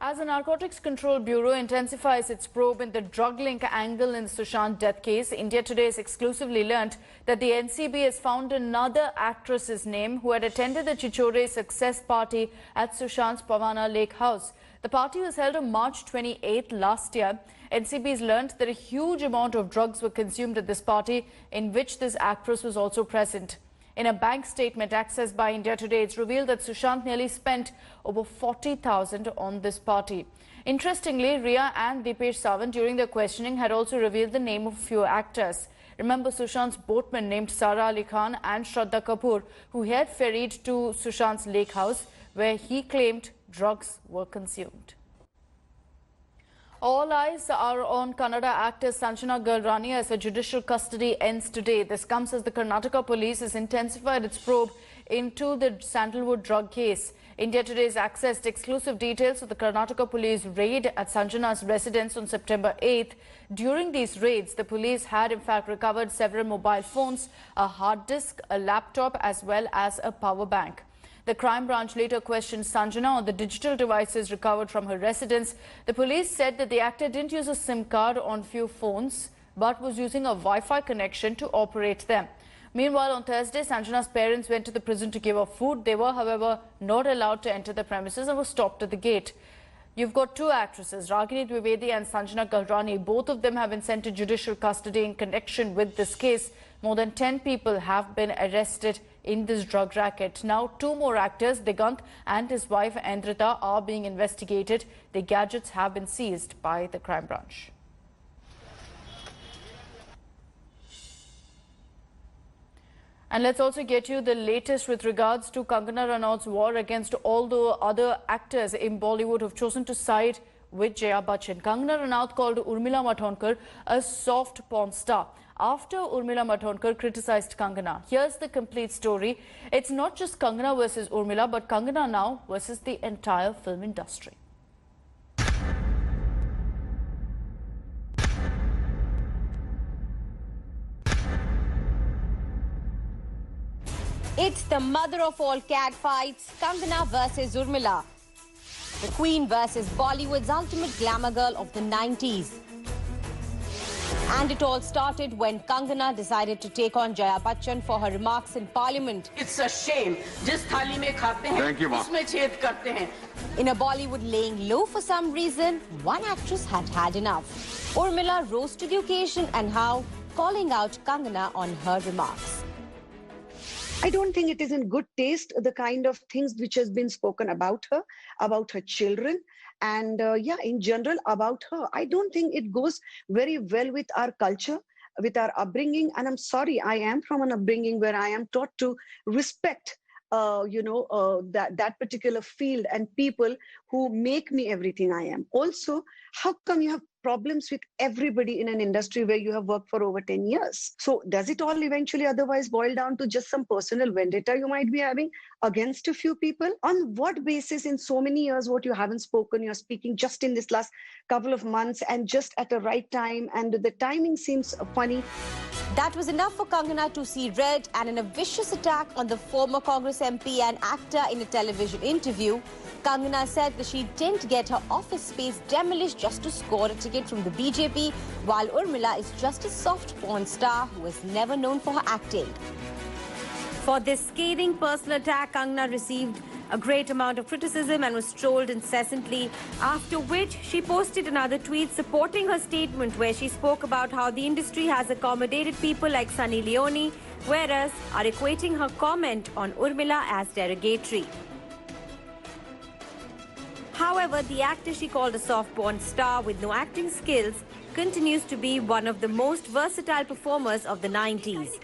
As the Narcotics Control Bureau intensifies its probe in the drug link angle in the Sushant death case, India Today has exclusively learnt that the NCB has found another actress's name who had attended the Chichore success party at Sushant's Pavana Lake house. The party was held on March 28th last year. NCB has learnt that a huge amount of drugs were consumed at this party, in which this actress was also present. In a bank statement accessed by India Today, it's revealed that Sushant nearly spent over 40,000 on this party. Interestingly, Riya and Deepesh Sawant during their questioning had also revealed the name of a few actors. Remember Sushant's boatmen named Sara Ali Khan and Shraddha Kapoor, who he had ferried to Sushant's lake house, where he claimed drugs were consumed. All eyes are on Kannada actress Sanjana Galrani as her judicial custody ends today. This comes as the Karnataka police has intensified its probe into the Sandalwood drug case. India Today has accessed exclusive details of the Karnataka police raid at Sanjana's residence on September 8th. During these raids, the police had in fact recovered several mobile phones, a hard disk, a laptop as well as a power bank. The crime branch later questioned Sanjana on the digital devices recovered from her residence. The police said that the actor didn't use a SIM card on few phones but was using a Wi-Fi connection to operate them. Meanwhile, on Thursday, Sanjana's parents went to the prison to give her food. They were, however, not allowed to enter the premises and were stopped at the gate. You've got two actresses, Ragini Dwivedi and Sanjana Galrani. Both of them have been sent to judicial custody in connection with this case. More than 10 people have been arrested in this drug racket. Now, two more actors, Digant and his wife Andrita, are being investigated. Their gadgets have been seized by the crime branch. And let's also get you the latest with regards to Kangana Ranaut's war against all the other actors in Bollywood who have chosen to side with Jaya Bachchan. Kangana Ranaut called Urmila Matondkar a soft porn star after Urmila Matondkar criticized Kangana. Here's the complete story. It's not just Kangana versus Urmila, but Kangana now versus the entire film industry. It's the mother of all catfights, Kangana versus Urmila. The Queen versus Bollywood's ultimate glamour girl of the 90s. And it all started when Kangana decided to take on Jaya Bachchan for her remarks in Parliament. It's a shame. Jis thali mein khate hain, usme chhed karte hain. In a Bollywood laying low for some reason, one actress had had enough. Urmila rose to the occasion and how, calling out Kangana on her remarks. I don't think it is in good taste, the kind of things which has been spoken about her children, and in general about her. I don't think it goes very well with our culture, with our upbringing. And I'm sorry, I am from an upbringing where I am taught to respect that particular field and people who make me everything I am. Also, how come you have problems with everybody in an industry where you have worked for over 10 years? So does it all eventually otherwise boil down to just some personal vendetta you might be having against a few people? On what basis in so many years what you haven't spoken, you're speaking just in this last couple of months and just at the right time, and the timing seems funny. That was enough for Kangana to see red, and in a vicious attack on the former Congress MP and actor in a television interview, Kangana said that she didn't get her office space demolished just to score a ticket from the BJP, while Urmila is just a soft porn star who was never known for her acting. For this scathing personal attack, Kangana received a great amount of criticism and was trolled incessantly, after which she posted another tweet supporting her statement where she spoke about how the industry has accommodated people like Sunny Leone, whereas are equating her comment on Urmila as derogatory. However, the actor she called a soft porn star with no acting skills continues to be one of the most versatile performers of the 90s.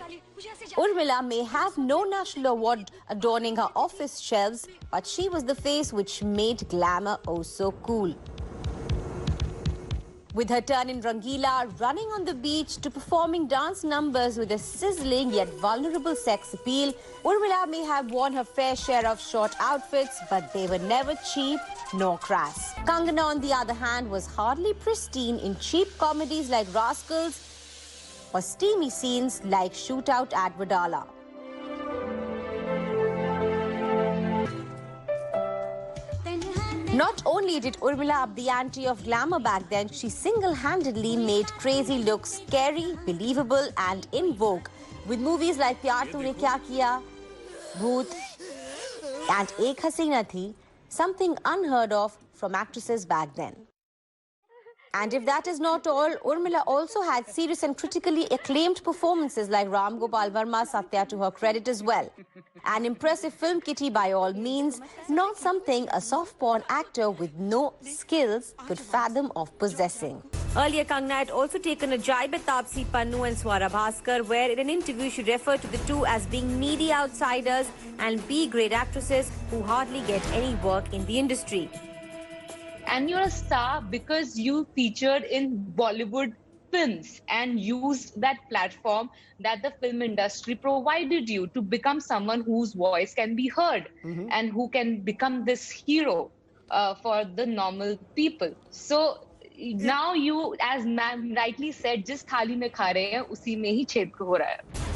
Urmila may have no national award adorning her office shelves, but she was the face which made glamour oh so cool. With her turn in Rangila, running on the beach to performing dance numbers with a sizzling yet vulnerable sex appeal, Urmila may have worn her fair share of short outfits, but they were never cheap nor crass. Kangana, on the other hand, was hardly pristine in cheap comedies like Rascals or steamy scenes like Shootout at Wadala. Not only did Urmila up the ante of glamour back then, she single-handedly made crazy looks scary, believable and in vogue with movies like Pyar Tune Kya Kiya, Bhoot and Ek Hasina Thi, something unheard of from actresses back then. And if that is not all, Urmila also had serious and critically acclaimed performances like Ram Gopal Varma Satya to her credit as well. An impressive film kitty by all means, not something a soft porn actor with no skills could fathom of possessing. Earlier, Kangana had also taken a jibe at Taapsee Pannu and Swara Bhaskar, where in an interview she referred to the two as being needy outsiders and B-grade actresses who hardly get any work in the industry. And you're a star because you featured in Bollywood films and used that platform that the film industry provided you to become someone whose voice can be heard and who can become this hero for the normal people. So now you, as ma'am rightly said, just thali mein kha rahe hain, usi mein hi chhed ho raha hai.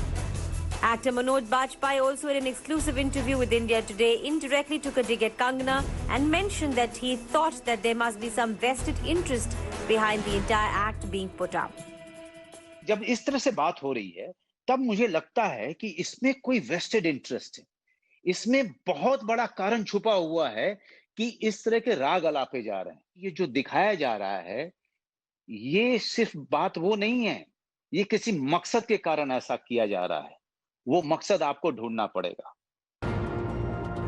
Actor Manoj Bajpayee also in an exclusive interview with India Today indirectly took a dig at Kangana and mentioned that he thought that there must be some vested interest behind the entire act being put up. जब इस तरह से बात हो रही है, तब मुझे लगता है कि इसमें कोई vested interest है. इसमें बहुत बड़ा कारण छुपा हुआ है कि इस तरह के राग अलापे जा रहे हैं. ये जो दिखाया जा रहा है, ये सिर्फ बात वो नहीं है. ये किसी मकसद के कारण ऐसा किया जा रहा है. वो मकसद आपको ढूंढना पड़ेगा.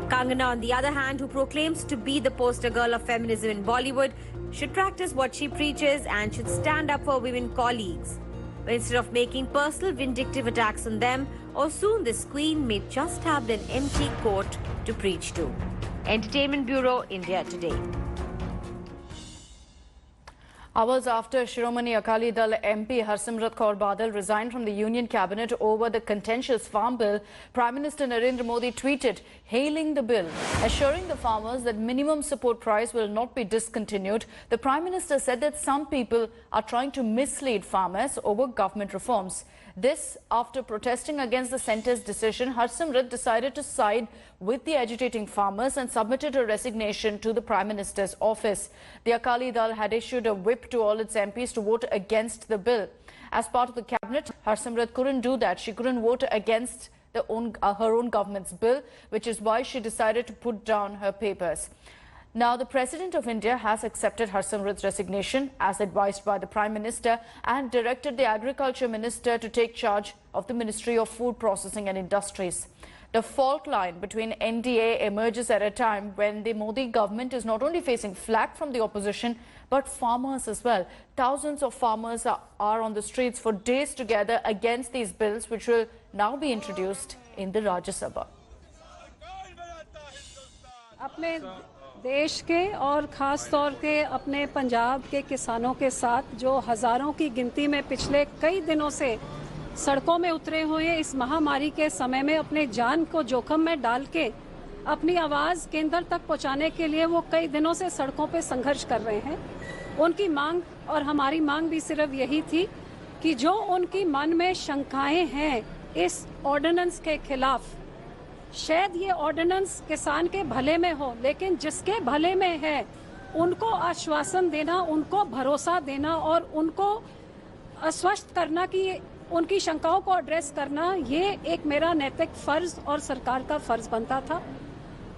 Kangana, on the other hand, who proclaims to be the poster girl of feminism in Bollywood, should practice what she preaches and should stand up for women colleagues. But instead of making personal vindictive attacks on them, or soon this queen may just have an empty court to preach to. Entertainment Bureau, India Today. Hours after Shiromani Akali Dal MP Harsimrat Kaur Badal resigned from the Union Cabinet over the contentious farm bill, Prime Minister Narendra Modi tweeted hailing the bill, assuring the farmers that minimum support price will not be discontinued. The Prime Minister said that some people are trying to mislead farmers over government reforms. This after protesting against the centre's decision, Harsimrat decided to side with the agitating farmers and submitted a resignation to the Prime Minister's office. The Akali Dal had issued a whip to all its MPs to vote against the bill. As part of the cabinet, Harsimrat couldn't do that. She couldn't vote against her own government's bill, which is why she decided to put down her papers. Now, the President of India has accepted Harsimrat's resignation as advised by the Prime Minister and directed the Agriculture Minister to take charge of the Ministry of Food Processing and Industries. The fault line between NDA emerges at a time when the Modi government is not only facing flack from the opposition, but farmers as well. Thousands of farmers are on the streets for days together against these bills, which will now be introduced in the Rajya Sabha. देश के और ख़ास तौर के अपने पंजाब के किसानों के साथ जो हज़ारों की गिनती में पिछले कई दिनों से सड़कों में उतरे हुए हैं, इस महामारी के समय में अपने जान को जोखिम में डाल के अपनी आवाज़ केंद्र तक पहुंचाने के लिए वो कई दिनों से सड़कों पे संघर्ष कर रहे हैं. उनकी मांग और हमारी मांग भी सिर्फ यही थी कि जो उनकी मन में शंकाएं हैं इस ऑर्डिनेंस के खिलाफ, शायद ये ऑर्डिनेंस किसान के भले में हो, लेकिन जिसके भले में है उनको आश्वासन देना, उनको भरोसा देना और उनको आश्वस्त करना कि उनकी शंकाओं को एड्रेस करना, ये एक मेरा नैतिक फर्ज और सरकार का फर्ज बनता था.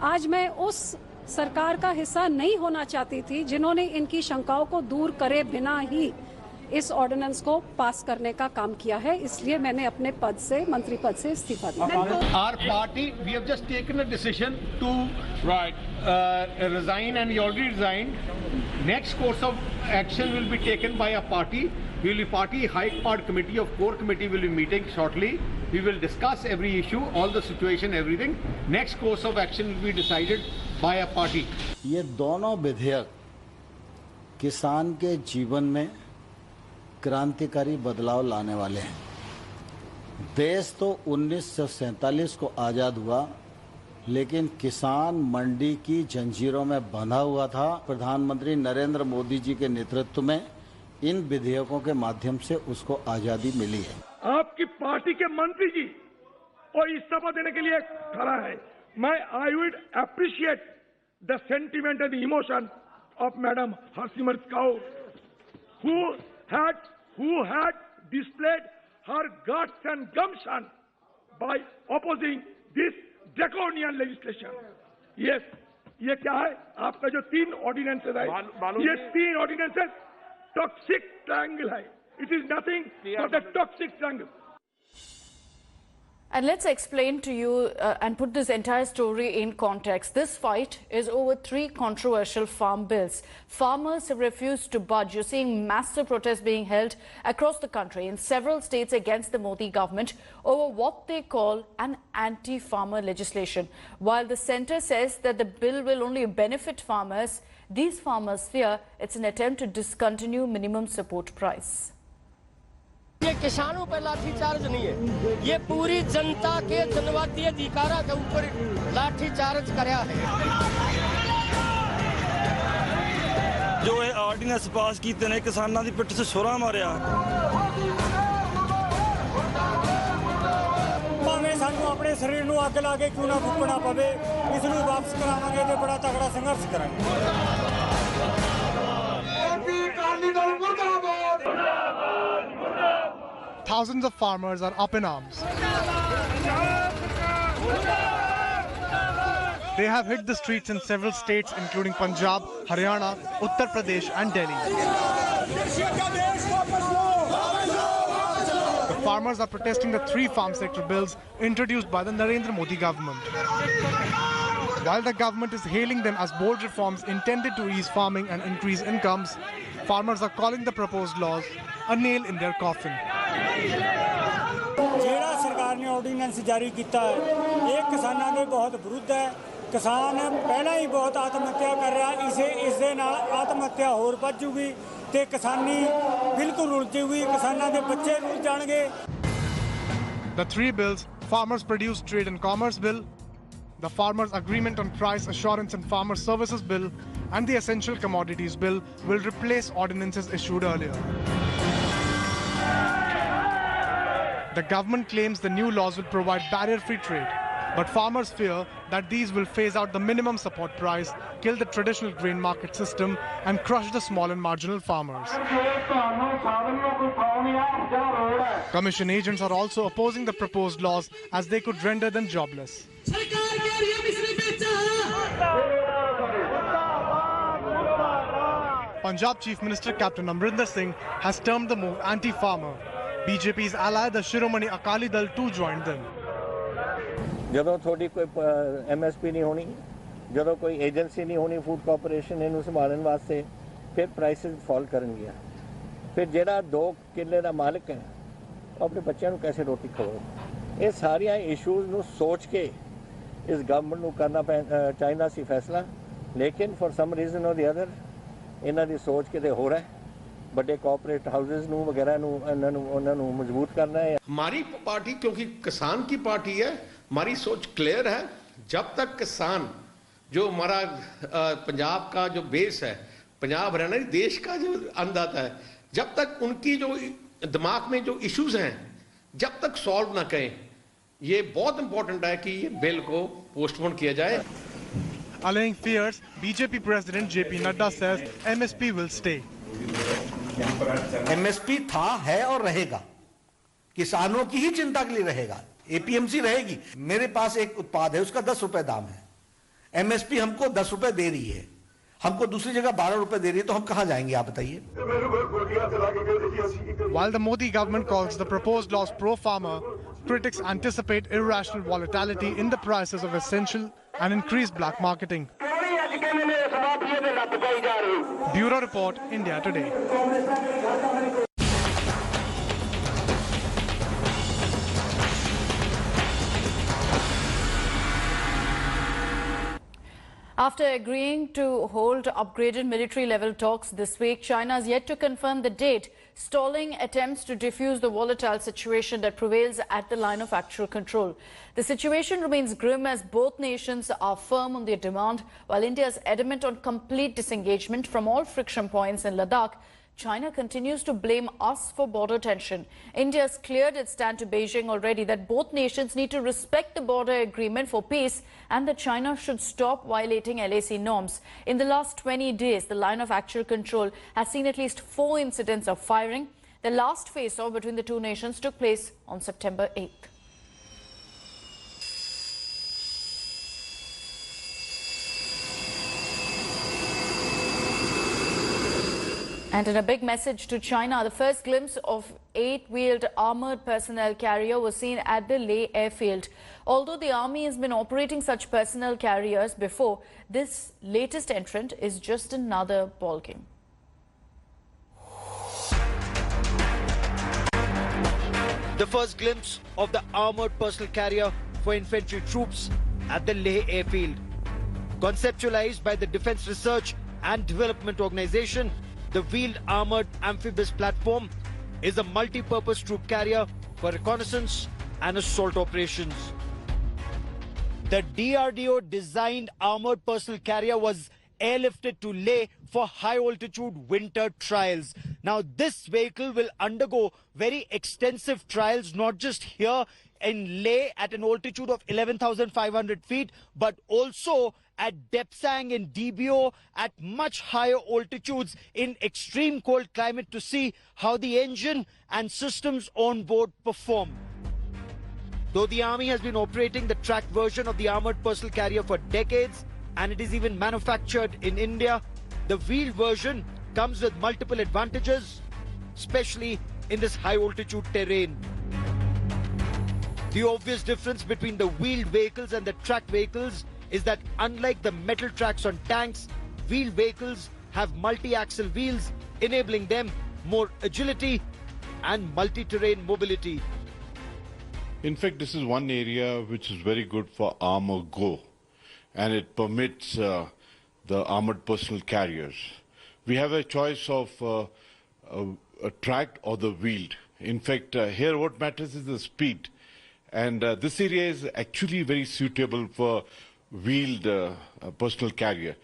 आज मैं उस सरकार का हिस्सा नहीं होना चाहती थी जिन्होंने इनकी शंकाओं को दूर करे बिना ही इस ऑर्डिनेंस को पास करने का काम किया है. इसलिए मैंने अपने पद से, मंत्री पद से इस्तीफा दिया. Our party, we have just taken a decision to resign, and we already resigned. Next course of action will be taken by a party. We will be party high part committee of core committee will be meeting shortly. We will discuss every issue, all the situation, everything. Next course of action will be decided by a party. ये दोनों विधेयक किसान के जीवन में क्रांतिकारी बदलाव लाने वाले हैं. देश तो 1947 को आज़ाद हुआ, लेकिन किसान मंडी की जंजीरों में बंधा हुआ था. प्रधानमंत्री नरेंद्र मोदी जी के नेतृत्व में इन विधेयकों के माध्यम से उसको आज़ादी मिली है. आपकी पार्टी के मंत्री जी और इस्तीफा देने के लिए खड़ा है. मैं I would appreciate the sentiment and the emotion of Madam Harsimrat Kaur, who had displayed her guts and gumption by opposing this draconian legislation. Yes, ये क्या है? आपका जो 3 ordinances है, ये 3 ordinances toxic triangle है. It is nothing but a toxic triangle. And let's explain to you and put this entire story in context. This fight is over 3 controversial farm bills. Farmers have refused to budge. You're seeing massive protests being held across the country in several states against the Modi government over what they call an anti-farmer legislation. While the centre says that the bill will only benefit farmers, these farmers fear it's an attempt to discontinue minimum support price. ये किसानों पर लाठीचार्ज नहीं है, ये पूरी जनता के जनवादी अधिकारों के ऊपर लाठीचार्ज कराया है। जो ये ऑर्डिनेंस पास कीते ने किसानां दी पिट से छुरा मारिया। भावें सानू अपने शरीर नू अग ला के क्यों ना फूकना पवे, इसनू वापस करावांगे ते बड़ा तगड़ा संघर्ष करांगे। Thousands of farmers are up in arms. They have hit the streets in several states including Punjab, Haryana, Uttar Pradesh and Delhi. The farmers are protesting the 3 farm sector bills introduced by the Narendra Modi government. While the government is hailing them as bold reforms intended to ease farming and increase incomes, farmers are calling the proposed laws a nail in their coffin. ਜਿਹੜਾ ਸਰਕਾਰ ਨੇ ordinance ਜਾਰੀ ਕੀਤਾ ਹੈ, ਇਹ ਕਿਸਾਨਾਂ ਦੇ ਬਹੁਤ ਵਿਰੁੱਧ ਹੈ। ਕਿਸਾਨ ਪਹਿਲਾਂ ਹੀ ਬਹੁਤ ਆਤਮ ਹੱਤਿਆ ਕਰ ਰਿਹਾ, ਇਸ ਦੇ ਨਾਲ ਆਤਮ ਹੱਤਿਆ ਹੋਰ ਵੱਧ ਜੂਗੀ ਤੇ ਕਿਸਾਨੀ ਬਿਲਕੁਲ ਰੁਲ ਜੂਗੀ, ਕਿਸਾਨਾਂ ਦੇ ਬੱਚੇ ਰੁਲ ਜਾਣਗੇ। The 3 bills, Farmers Produce Trade and Commerce Bill, the Farmers Agreement on Price Assurance and Farmer Services Bill, and the Essential Commodities Bill will replace ordinances issued earlier. The government claims the new laws will provide barrier-free trade, but farmers fear that these will phase out the minimum support price, kill the traditional grain market system, and crush the small and marginal farmers. Commission agents are also opposing the proposed laws as they could render them jobless. Punjab Chief Minister Captain Amrinder Singh has termed the move anti-farmer. BJP's ally, the Shiromani Akali Dal, too joined them. ਜਦੋਂ ਤੁਹਾਡੀ ਕੋਈ MSP ਨਹੀਂ ਹੋਣੀ, ਜਦੋਂ ਕੋਈ agency ਨਹੀਂ ਹੋਣੀ food corporation ਇਹਨੂੰ ਸੰਭਾਲਣ ਵਾਸਤੇ, ਫਿਰ ਪ੍ਰਾਈਸਿਸ ਫਾਲ ਕਰਨਗੀਆਂ। ਫਿਰ ਜਿਹੜਾ 2 ਕਿੱਲੇ ਦਾ ਮਾਲਕ ਹੈ, ਉਹ ਆਪਣੇ ਬੱਚਿਆਂ ਨੂੰ कैसे ਰੋਟੀ ਖਵਾਏ। ਇਹ ਸਾਰੀਆਂ ਇਸ਼ੂਜ਼ ਨੂੰ ਸੋਚ ਕੇ ਇਸ ਗਵਰਨਮੈਂਟ ਨੂੰ ਕਰਨਾ ਚਾਹੀਦਾ ਸੀ ਫੈਸਲਾ, ਲੇਕਿਨ for some reason or the other ਇਹਨਾਂ ਦੀ ਸੋਚ ਕਿਤੇ ਹੋਰ ਹੈ। बड़े कॉर्पोरेट हाउसेस नू वगैरह नू उन्हां नू मजबूत करना है। हमारी पार्टी क्योंकि किसान की पार्टी है, हमारी सोच क्लियर है। जब तक किसान जो हमारा पंजाब का जो बेस है, पंजाब हरियाणा देश का जो अन्नदाता है, जब तक उनकी जो दिमाग में जो इश्यूज हैं जब तक सॉल्व ना करें, ये बहुत इंपॉर्टेंट है कि ये बिल को पोस्टपोन किया जाए। Allaying fears, BJP President JP Nadda says MSP will stay. MSP था, है और रहेगा, किसानों की ही चिंता के लिए रहेगा। APMC रहेगी। मेरे पास एक उत्पाद है, उसका 10 रुपए दाम है, MSP हमको 10 रुपए दे रही है, हमको दूसरी जगह 12 रुपए दे रही है, तो हम कहां जाएंगे आप बताइए। While the Modi government calls the proposed laws pro-farmer, critics anticipate irrational volatility in the prices of essential and increased black marketing. Bureau Report, India Today. After agreeing to hold upgraded military-level talks this week, China has yet to confirm the date, stalling attempts to defuse the volatile situation that prevails at the line of actual control. The situation remains grim as both nations are firm on their demand, while India is adamant on complete disengagement from all friction points in Ladakh. China continues to blame us for border tension. India has cleared its stand to Beijing already that both nations need to respect the border agreement for peace and that China should stop violating LAC norms. In the last 20 days, the line of actual control has seen at least 4 incidents of firing. The last face-off between the two nations took place on September 8th. And in a big message to China, the first glimpse of 8-wheeled armoured personnel carrier was seen at the Leh airfield. Although the army has been operating such personnel carriers before, this latest entrant is just another ballgame. The first glimpse of the armoured personal carrier for infantry troops at the Leh airfield. Conceptualized by the Defence Research and Development Organization, the wheeled armoured amphibious platform is a multi-purpose troop carrier for reconnaissance and assault operations. The DRDO designed armoured personal carrier was airlifted to Leh for high-altitude winter trials. Now this vehicle will undergo very extensive trials, not just here in Leh at an altitude of 11,500 feet, but also at Depsang in DBO at much higher altitudes in extreme cold climate to see how the engine and systems on board perform. Though the Army has been operating the tracked version of the armoured personal carrier for decades and it is even manufactured in India, the wheeled version comes with multiple advantages, especially in this high altitude terrain. The obvious difference between the wheeled vehicles and the tracked vehicles is that unlike the metal tracks on tanks, wheeled vehicles have multi-axle wheels, enabling them more agility and multi-terrain mobility. In fact, this is one area which is very good for Armour Go, and it permits the armoured personal carriers. We have a choice of a tracked or the wheeled. In fact, here what matters is the speed. And this area is actually very suitable for wheeled personal carrier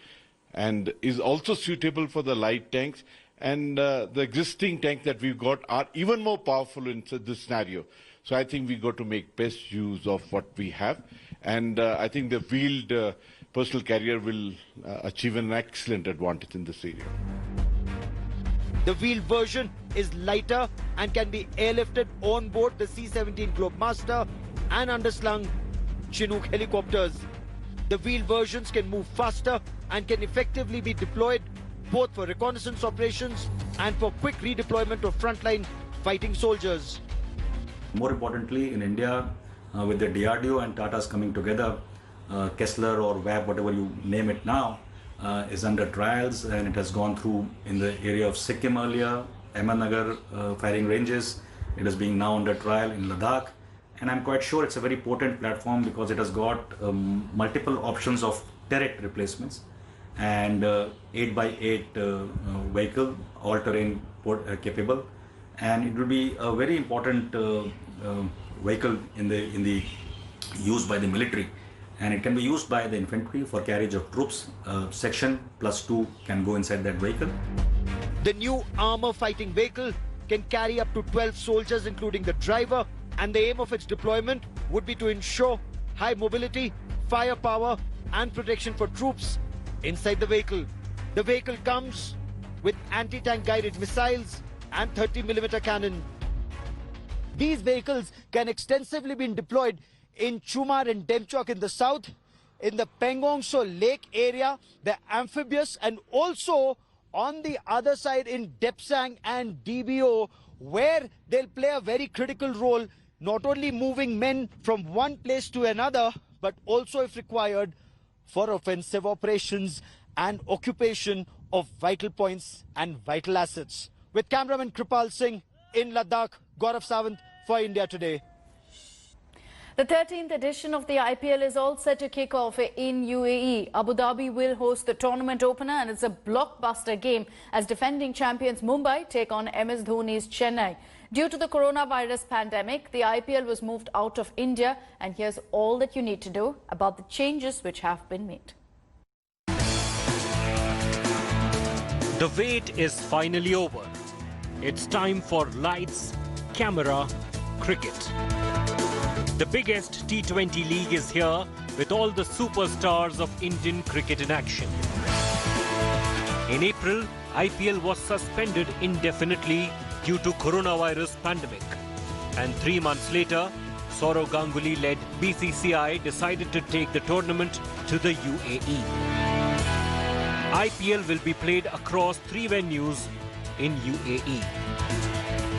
and is also suitable for the light tanks, and the existing tanks that we've got are even more powerful in this scenario. So I think we've got to make best use of what we have, and I think the wheeled personal carrier will achieve an excellent advantage in this area. The wheeled version is lighter and can be airlifted on board the C-17 Globemaster and underslung Chinook helicopters. The wheeled versions can move faster and can effectively be deployed both for reconnaissance operations and for quick redeployment of frontline fighting soldiers. More importantly, in India, with the DRDO and Tata's coming together, Kessler or WAB, whatever you name it now, is under trials, and it has gone through in the area of Sikkim earlier, Ahmednagar firing ranges. It is being now under trial in Ladakh. And I'm quite sure it's a very potent platform because it has got multiple options of turret replacements and 8x8 vehicle, all-terrain capable, and it will be a very important vehicle in the used by the military, and it can be used by the infantry for carriage of troops. Section +2 can go inside that vehicle. The new armor fighting vehicle can carry up to 12 soldiers, including the driver, and the aim of its deployment would be to ensure high mobility, firepower and protection for troops inside the vehicle. The vehicle comes with anti-tank guided missiles and 30mm cannon. These vehicles can extensively be deployed in Chumar and Demchok in the south, in the Pangong Tso Lake area, the amphibious, and also on the other side in Depsang and DBO, where they'll play a very critical role, not only moving men from one place to another, but also, if required, for offensive operations and occupation of vital points and vital assets. With cameraman Kripal Singh in Ladakh, Gaurav Sawant for India Today. The 13th edition of the IPL is all set to kick off in UAE. Abu Dhabi will host the tournament opener, and it's a blockbuster game as defending champions Mumbai take on MS Dhoni's Chennai. Due to the coronavirus pandemic, the IPL was moved out of India, and here's all that you need to know about the changes which have been made. The wait is finally over. It's time for lights, camera, cricket. The biggest T20 league is here with all the superstars of Indian cricket in action. In April, IPL was suspended indefinitely due to coronavirus pandemic. And 3 months later, Sourav Ganguly-led BCCI decided to take the tournament to the UAE. IPL will be played across 3 venues in UAE.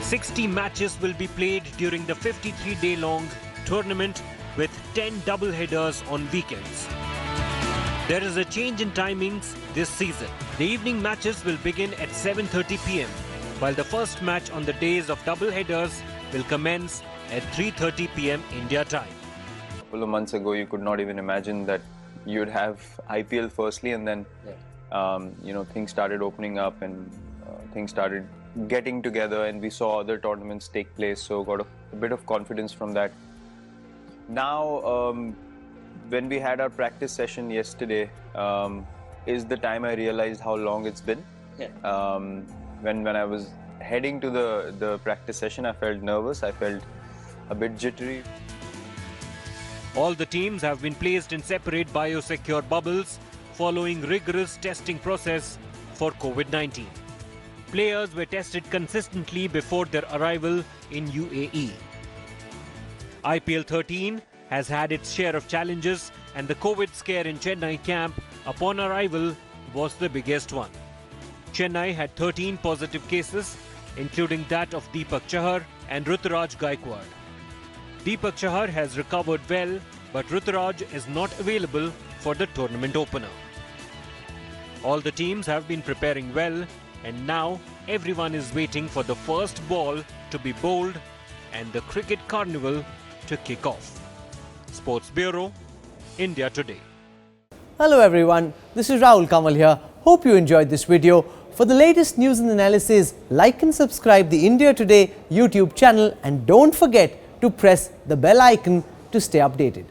60 matches will be played during the 53-day-long tournament with 10 double-headers on weekends. There is a change in timings this season. The evening matches will begin at 7:30 p.m, while the first match on the days of double-headers will commence at 3:30 p.m. India time. A couple of months ago, you could not even imagine that you'd have IPL firstly, and then things started opening up and things started getting together, and we saw other tournaments take place, so got a bit of confidence from that. Now, when we had our practice session yesterday, is the time I realized how long it's been. When I was heading to the practice session, I felt nervous, I felt a bit jittery. All the teams have been placed in separate biosecure bubbles following rigorous testing process for COVID-19. Players were tested consistently before their arrival in UAE. IPL 13 has had its share of challenges, and the COVID scare in Chennai camp upon arrival was the biggest one. Chennai had 13 positive cases, including that of Deepak Chahar and Ruturaj Gaikwad. Deepak Chahar has recovered well, but Ruturaj is not available for the tournament opener. All the teams have been preparing well, and now everyone is waiting for the first ball to be bowled and the cricket carnival to kick off. Sports Bureau, India Today. Hello everyone, this is Rahul Kamal here. Hope you enjoyed this video. For the latest news and analysis, like and subscribe the India Today YouTube channel, and don't forget to press the bell icon to stay updated.